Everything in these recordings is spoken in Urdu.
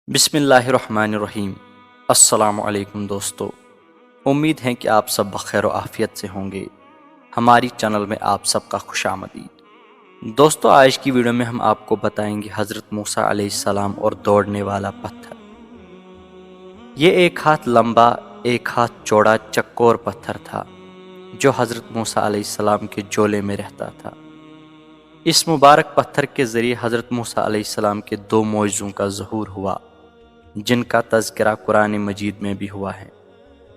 بسم اللہ الرحمن الرحیم۔ السلام علیکم دوستو، امید ہے کہ آپ سب بخیر و عافیت سے ہوں گے۔ ہماری چینل میں آپ سب کا خوش آمدید۔ دوستو، آج کی ویڈیو میں ہم آپ کو بتائیں گے حضرت موسیٰ علیہ السلام اور دوڑنے والا پتھر۔ یہ ایک ہاتھ لمبا، ایک ہاتھ چوڑا چکور پتھر تھا جو حضرت موسیٰ علیہ السلام کے جولے میں رہتا تھا۔ اس مبارک پتھر کے ذریعے حضرت موسیٰ علیہ السلام کے دو معجزوں کا ظہور ہوا جن کا تذکرہ قرآن مجید میں بھی ہوا ہے۔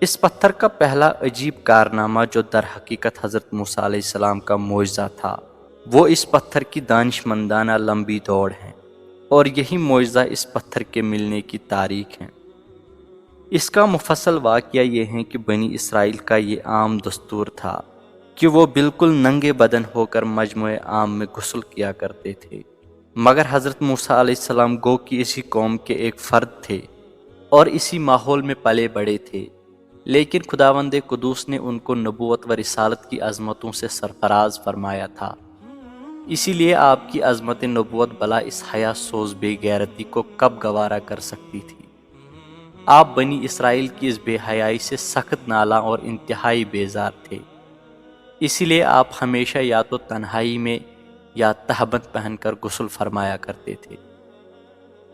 اس پتھر کا پہلا عجیب کارنامہ جو در حقیقت حضرت موسیٰ علیہ السلام کا معجزہ تھا، وہ اس پتھر کی دانشمندانہ لمبی دوڑ ہے، اور یہی معجزہ اس پتھر کے ملنے کی تاریخ ہے۔ اس کا مفصل واقعہ یہ ہے کہ بنی اسرائیل کا یہ عام دستور تھا کہ وہ بالکل ننگے بدن ہو کر مجمع عام میں غسل کیا کرتے تھے، مگر حضرت موسیٰ علیہ السلام گو کہ اسی قوم کے ایک فرد تھے اور اسی ماحول میں پلے بڑے تھے، لیکن خداوند قدوس نے ان کو نبوت و رسالت کی عظمتوں سے سرفراز فرمایا تھا۔ اسی لیے آپ کی عظمت نبوت بلا اس حیا سوز بے غیرتی کو کب گوارا کر سکتی تھی؟ آپ بنی اسرائیل کی اس بے حیائی سے سخت نالاں اور انتہائی بیزار تھے۔ اسی لیے آپ ہمیشہ یا تو تنہائی میں یا تہبند پہن کر غسل فرمایا کرتے تھے۔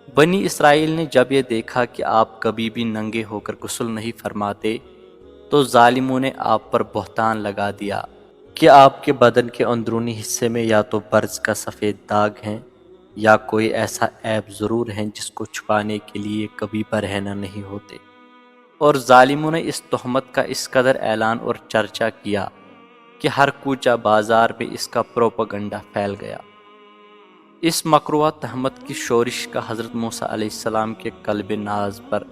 بنی اسرائیل نے جب یہ دیکھا کہ آپ کبھی بھی ننگے ہو کر غسل نہیں فرماتے تو ظالموں نے آپ پر بہتان لگا دیا کہ آپ کے بدن کے اندرونی حصے میں یا تو برز کا سفید داغ ہے یا کوئی ایسا عیب ضرور ہے جس کو چھپانے کے لیے کبھی برہنہ نہیں ہوتے، اور ظالموں نے اس تہمت کا اس قدر اعلان اور چرچا کیا کہ ہر کوچہ بازار میں اس کا پروپیگنڈا پھیل گیا۔ اس مکروہ تہمت کی شورش کا حضرت موسیٰ علیہ السلام کے قلب ناز پر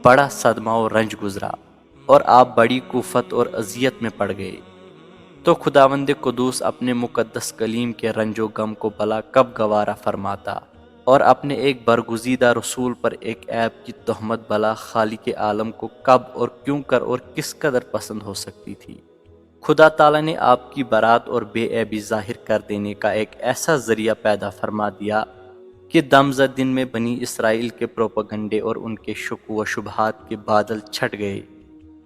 بڑا صدمہ و رنج گزرا اور آپ بڑی کوفت اور اذیت میں پڑ گئے۔ تو خداوند قدوس اپنے مقدس کلیم کے رنج و غم کو بلا کب گوارا فرماتا اور اپنے ایک برگزیدہ رسول پر ایک عیب کی تہمت بلا خالق عالم کو کب اور کیوں کر اور کس قدر پسند ہو سکتی تھی؟ خدا تعالیٰ نے آپ کی برات اور بے عیبی ظاہر کر دینے کا ایک ایسا ذریعہ پیدا فرما دیا کہ دمزد دن میں بنی اسرائیل کے پروپیگنڈے اور ان کے شک و شبہات کے بادل چھٹ گئے،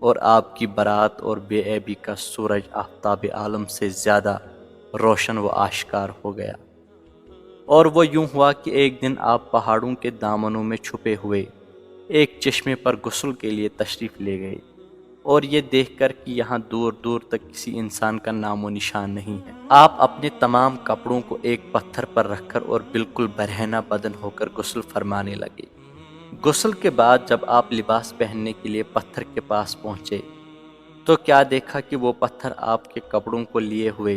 اور آپ کی برات اور بے عیبی کا سورج آفتاب عالم سے زیادہ روشن و آشکار ہو گیا۔ اور وہ یوں ہوا کہ ایک دن آپ پہاڑوں کے دامنوں میں چھپے ہوئے ایک چشمے پر غسل کے لیے تشریف لے گئے، اور یہ دیکھ کر کہ یہاں دور دور تک کسی انسان کا نام و نشان نہیں ہے، آپ اپنے تمام کپڑوں کو ایک پتھر پر رکھ کر اور بالکل برہنہ بدن ہو کر غسل فرمانے لگے۔ غسل کے بعد جب آپ لباس پہننے کے لیے پتھر کے پاس پہنچے تو کیا دیکھا کہ وہ پتھر آپ کے کپڑوں کو لیے ہوئے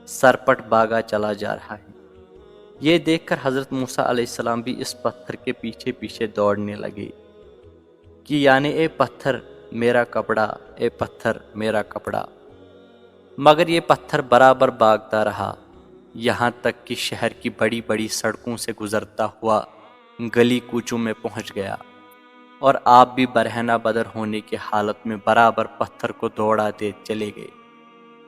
سرپٹ باگا چلا جا رہا ہے۔ یہ دیکھ کر حضرت موسیٰ علیہ السلام بھی اس پتھر کے پیچھے پیچھے دوڑنے لگے کہ یعنی اے پتھر میرا کپڑا، اے پتھر میرا کپڑا، مگر یہ پتھر برابر بھاگتا رہا، یہاں تک کہ شہر کی بڑی بڑی سڑکوں سے گزرتا ہوا گلی کوچوں میں پہنچ گیا، اور آپ بھی برہنہ بدر ہونے کی حالت میں برابر پتھر کو دوڑاتے چلے گئے۔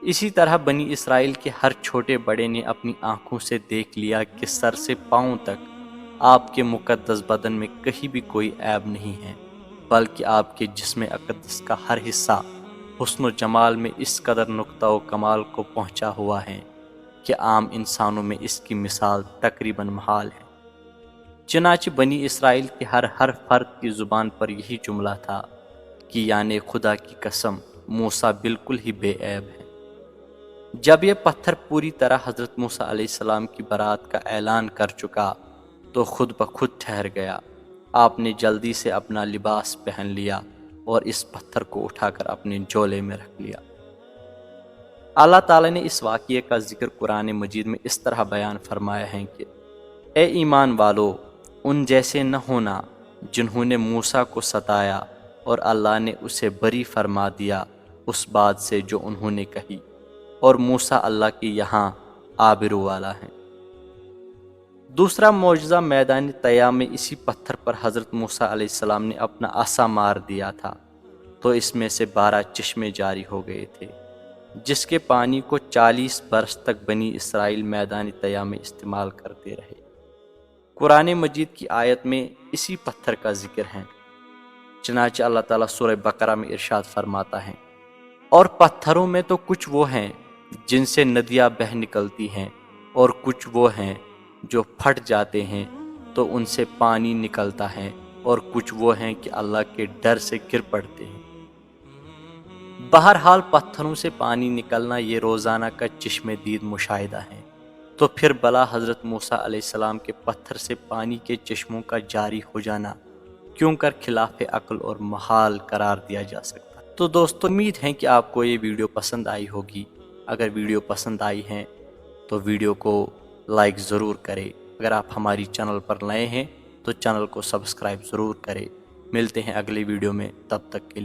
اسی طرح بنی اسرائیل کے ہر چھوٹے بڑے نے اپنی آنکھوں سے دیکھ لیا کہ سر سے پاؤں تک آپ کے مقدس بدن میں کہیں بھی کوئی عیب نہیں ہے، بلکہ آپ کے جسم اقدس کا ہر حصہ حسن و جمال میں اس قدر نقطہ و کمال کو پہنچا ہوا ہے کہ عام انسانوں میں اس کی مثال تقریباً محال ہے۔ چنانچہ بنی اسرائیل کے ہر فرد کی زبان پر یہی جملہ تھا کہ یعنی خدا کی قسم موسیٰ بالکل ہی بے عیب ہے۔ جب یہ پتھر پوری طرح حضرت موسیٰ علیہ السلام کی برات کا اعلان کر چکا تو خود بخود ٹھہر گیا۔ آپ نے جلدی سے اپنا لباس پہن لیا اور اس پتھر کو اٹھا کر اپنے جولے میں رکھ لیا۔ اللہ تعالیٰ نے اس واقعے کا ذکر قرآن مجید میں اس طرح بیان فرمایا ہے کہ اے ایمان والو، ان جیسے نہ ہونا جنہوں نے موسیٰ کو ستایا اور اللہ نے اسے بری فرما دیا اس بات سے جو انہوں نے کہی، اور موسیٰ اللہ کے یہاں آبرو والا ہے۔ دوسرا معجزہ میدان طیٰ میں اسی پتھر پر حضرت موسیٰ علیہ السلام نے اپنا عصا مار دیا تھا تو اس میں سے 12 چشمے جاری ہو گئے تھے، جس کے پانی کو 40 برس تک بنی اسرائیل میدان طیٰ میں استعمال کرتے رہے۔ قرآن مجید کی آیت میں اسی پتھر کا ذکر ہے۔ چنانچہ اللہ تعالیٰ سورہ بقرہ میں ارشاد فرماتا ہے، اور پتھروں میں تو کچھ وہ ہیں جن سے ندیاں بہہ نکلتی ہیں، اور کچھ وہ ہیں جو پھٹ جاتے ہیں تو ان سے پانی نکلتا ہے، اور کچھ وہ ہیں کہ اللہ کے ڈر سے گر پڑتے ہیں۔ بہرحال پتھروں سے پانی نکلنا یہ روزانہ کا چشم دید مشاہدہ ہے، تو پھر بلا حضرت موسیٰ علیہ السلام کے پتھر سے پانی کے چشموں کا جاری ہو جانا کیوں کر خلاف عقل اور محال قرار دیا جا سکتا؟ تو دوستو، امید ہے کہ آپ کو یہ ویڈیو پسند آئی ہوگی۔ اگر ویڈیو پسند آئی ہے تو ویڈیو کو لائک ضرور کریں۔ اگر آپ ہماری چینل پر نئے ہیں تو چینل کو سبسکرائب ضرور کریں۔ ملتے ہیں اگلی ویڈیو میں، تب تک کے لیے